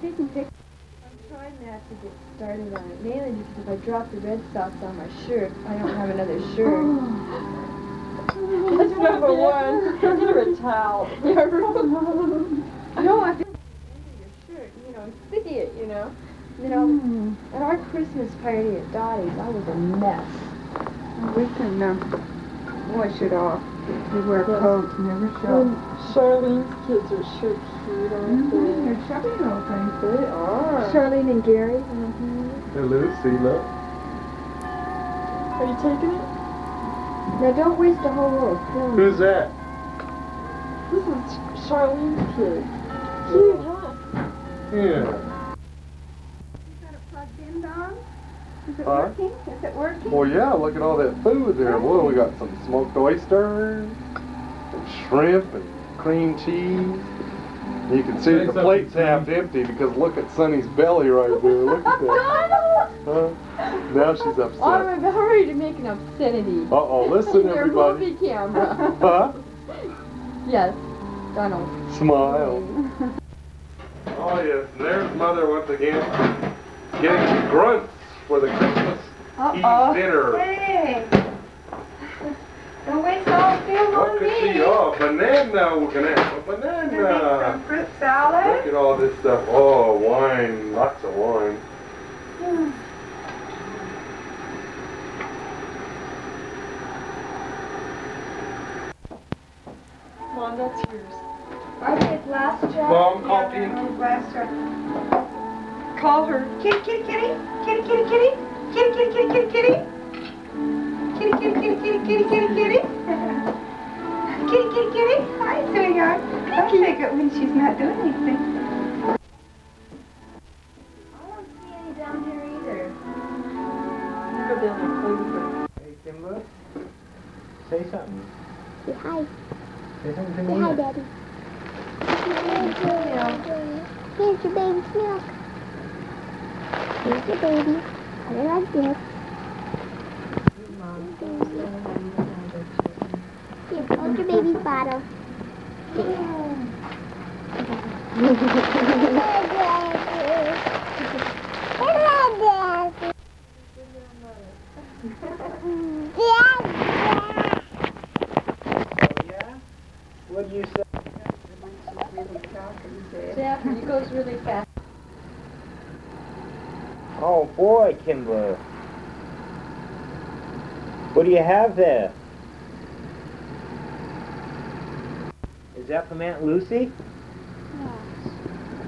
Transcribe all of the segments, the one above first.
taking pictures. I'm trying not to get started on it, mainly because if I drop the red socks on my shirt, I don't have another shirt. That's number one. You're a towel. No, I feel like your shirt, it's idiot, At our Christmas party at Dottie's, I was a mess. We can wash it off. We wear coats and never show. Charlene's kids are so cute, aren't they? They're chubby little things. They are. Charlene and Gary. Hey, Lucy, look. Are you taking it? Now don't waste a whole roll of film. Who's that? This is Charlene's kid. Cute, huh? Yeah. Is that a plugged in, Don? Is it Huh? working? Is it working? Well, yeah, look at all that food there. Well, we got some smoked oysters, and shrimp, and cream cheese. You can see that the plate's half empty because look at Sonny's belly right there. Look at that. Huh? Now she's upset. I'm ready to make an obscenity. Uh-oh, listen, Your everybody. movie camera. Huh? Yes, Donald. Smile. Oh, yes, and there's Mother once again getting some grunts for the Christmas Eve dinner. Hey! Don't waste all film What on could me. she? Oh, banana. We're going to have a Gonna make banana. some fruit salad. Look at all this stuff. Oh, wine. Lots of wine. Mom, that's yours. Okay, last check. Mom, call Pinky. Last check. Call her. Kitty, kitty, kitty. Kitty, kitty, kitty. Kitty, kitty, kitty, kitty, kitty. Kitty, kitty, kitty, kitty, kitty, kitty, kitty. Kitty, kitty, kitty. Hi, sweetheart. Don't shake it when she's not doing anything. I don't see any down here either. You go down there and play with her. Hey, Kimber, say something. Say hi. Say something to Say me. hi, Daddy. Here's your baby's milk. Here's your baby. Put it like this. Here, hold your baby's bottle. What do you say? Jeff, he goes really fast. Oh boy, Kimber. What do you have there? Is that from Aunt Lucy? Yes.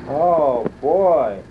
Oh boy.